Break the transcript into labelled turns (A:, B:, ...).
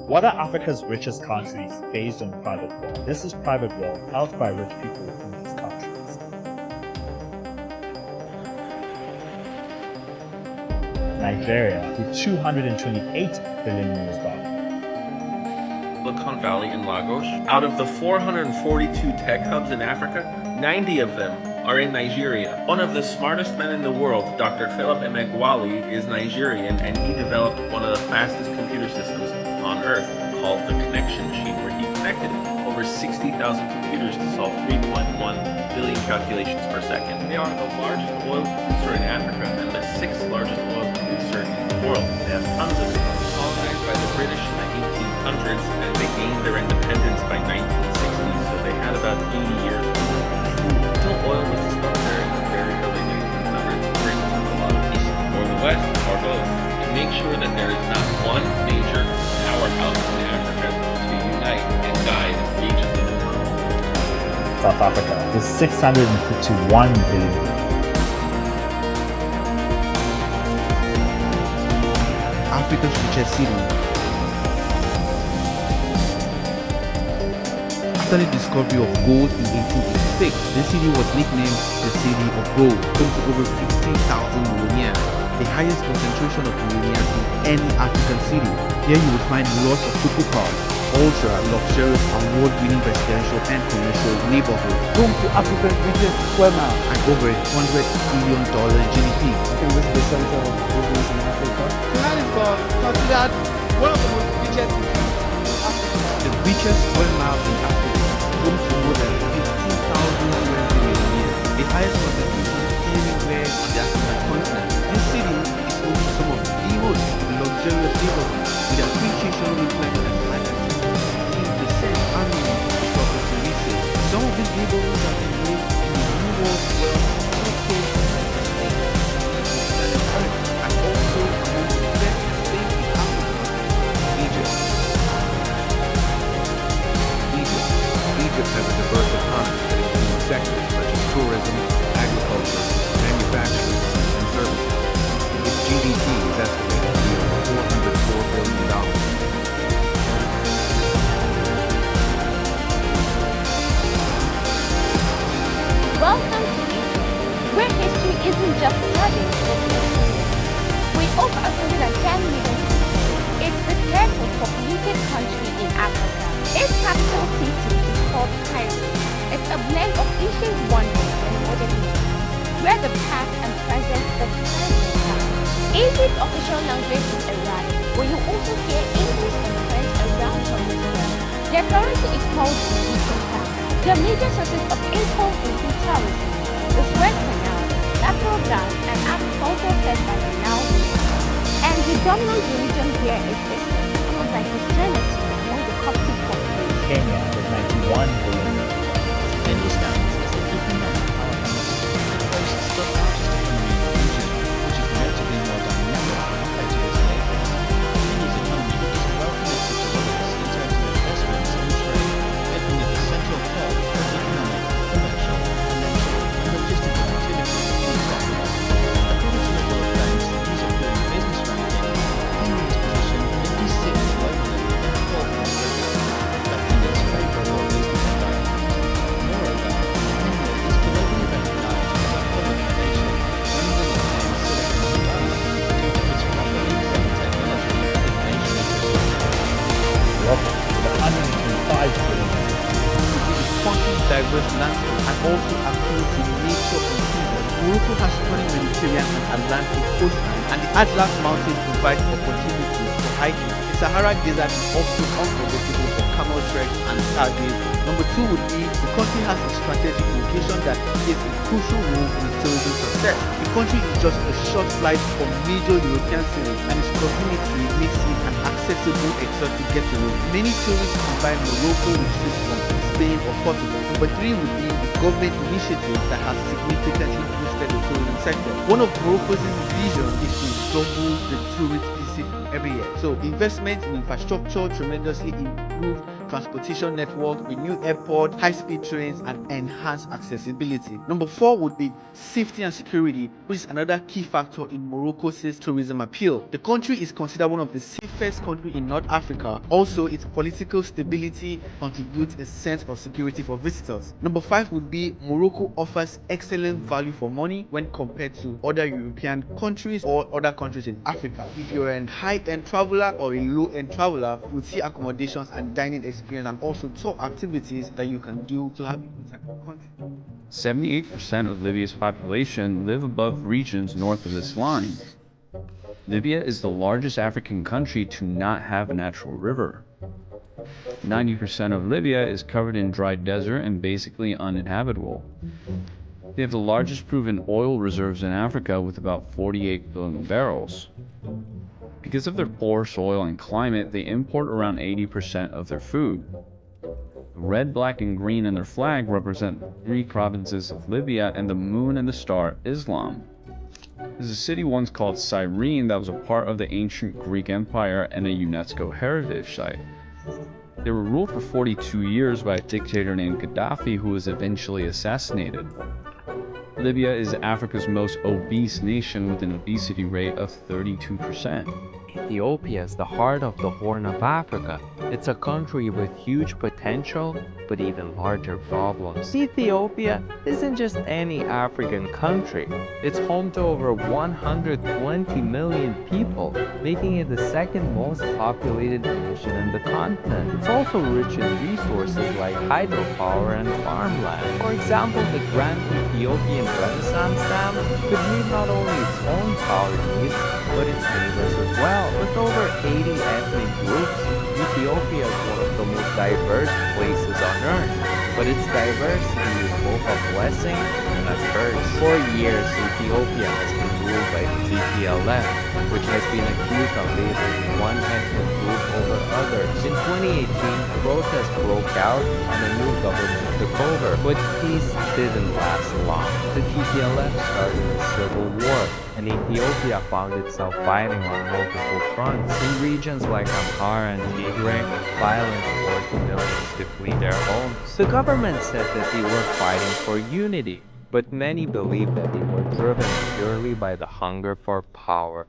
A: What are Africa's richest countries based on private wealth? This is private wealth held by rich people in these countries. Nigeria with $228 billion.
B: Silicon Valley in Lagos. Out of the 442 tech hubs in Africa, 90 of them are in Nigeria. One of the smartest men in the world, Dr. Philip Emeagwali, is Nigerian, and he developed one of the fastest computer systems on Earth called the Connection Machine, where he connected over 60,000 computers to solve 3.1 billion calculations per second. They are the largest oil producer in Africa and the 6th largest oil producer in the world. They have tons of stuff colonized by the British in the 1800s, and they gained their independence by 1960, so they had about 80 years. Until oil was discovered there in the very early 1900s, Britain took a lot of pieces for the West or both to make sure that there is not one major powerhouse in Africa to unite and guide regions of the world.
A: South Africa with $651 billion.
C: Africa's richest city. After the discovery of gold in 1886, the city was nicknamed the City of Gold, home to over 50,000 millionaires, the highest concentration of millionaires in any African city. Here you would find lots of supercars, ultra luxurious and award-winning residential and commercial neighborhoods, home to Africa's richest square mile and over $100 billion GDP.
D: I think this is the center of business in Africa.
C: Johannesburg considered one of the most richest cities in Africa. The richest square mile in Africa, home to more than 15,000 millionaires, the highest concentration anywhere on the African continent. This city is home to some of the most luxurious neighborhoods, with appreciation reflected at high as 15% annually in property resale. Some of these neighborhoods have been made in the New World Wealth and also among the best states in Africa. Egypt has a diverse economy that includes sectors such as tourism, agriculture, manufacturing, and services. Its GDP is estimated to be over $404 billion.
E: Welcome to Egypt, where history isn't just studied but experienced. With over 110 million people, it's the third most populated country in Africa. Its capital city is called Cairo. It's a blend of ancient wonders and modern history, where the past and present the present time. Egypt's official language is Arabic, but you also hear English and French around from the square. Their currency is called the Egyptian pound. Their major sources of income include tourism, the Suez Canal, natural gas, and agriculture fed by the Nile River. And the dominant religion here is Islam, followed by Christianity among the Coptic population.
A: Kenya with $91 billion.
F: Hindustan is the economic powerhouse and boasts the largest economy in the region, which is notably more dynamic compared to its neighbors. Kenya's economy is well connected to others in terms of investments and trade, making it the central hub of economic, commercial, financial, and logistical activities in East Africa. According to the World Bank's Ease of Doing Business ranking, Kenya is positioned 56th globally in the 12th category, reflecting its favorable business environment. Moreover, Kenya is globally recognized as a hub of innovation, one of the nicknames Silicon Valley due to its rapidly growing technology and innovation infrastructure.
A: Welcome to the $125 billion.
C: With its country's diverse landscape and also appeal to nature and people, Morocco has stunning Mediterranean and Atlantic coastline, and the Atlas Mountains provide opportunities for hiking. The Sahara Desert is also unforgettable for camel treks and stargazing. Number 2 would be the country has a strategic location that plays a crucial role in its tourism success. The country is just a short flight from major European cities, and its proximity makes it an accessible exotic getaway. Many tourists combine Morocco with trips from Spain or Portugal. Number 3 would be the government initiative that has significantly boosted the tourism sector. One of Morocco's vision is to double the tourist visit every year. So investment in infrastructure tremendously improved transportation network, renewed airport, high-speed trains, and enhanced accessibility. Number 4 would be safety and security, which is another key factor in Morocco's tourism appeal. The country is considered one of the safest safest country in North Africa. Also, its political stability contributes a sense of security for visitors. Number 5 would be Morocco offers excellent value for money when compared to other European countries or other countries in Africa. If you're an high-end traveler or a low-end traveler, you would see accommodations and dining experience and also tour activities that you can do to have a good time in the country.
G: 78% of Libya's population live above regions north of this line. Libya is the largest African country to not have a natural river. 90% of Libya is covered in dry desert and basically uninhabitable. They have the largest proven oil reserves in Africa with about 48 billion barrels. Because of their poor soil and climate, they import around 80% of their food. The red, black, and green in their flag represent 3 provinces of Libya, and the moon and the star, Islam. There's a city once called Cyrene that was a part of the ancient Greek Empire and a UNESCO heritage site. They were ruled for 42 years by a dictator named Gaddafi, who was eventually assassinated. Libya is Africa's most obese nation with an obesity rate of 32%.
H: Ethiopia is the heart of the Horn of Africa. It's a country with huge potential, but even larger problems. Ethiopia isn't just any African country. It's home to over 120 million people, making it the second most populated nation in the continent. It's also rich in resources like hydropower and farmland. For example, the Grand Ethiopian Renaissance Dam could meet not only its own power needs, but its neighbors as well. With over 80 ethnic groups, Ethiopia is one of the most diverse places on earth. But its diversity is both a blessing and a curse. For years, Ethiopia has been ruled by the TPLF, which has been accused of favoring one ethnic group over others. In 2018, protests broke out and a new government took over, but peace didn't last long. The TPLF started a civil war, and Ethiopia found itself fighting on multiple fronts. In regions like Amhara and Tigray, violence forced millions to flee their homes. The government said that they were fighting for unity, but many believe that they were driven purely by the hunger for power.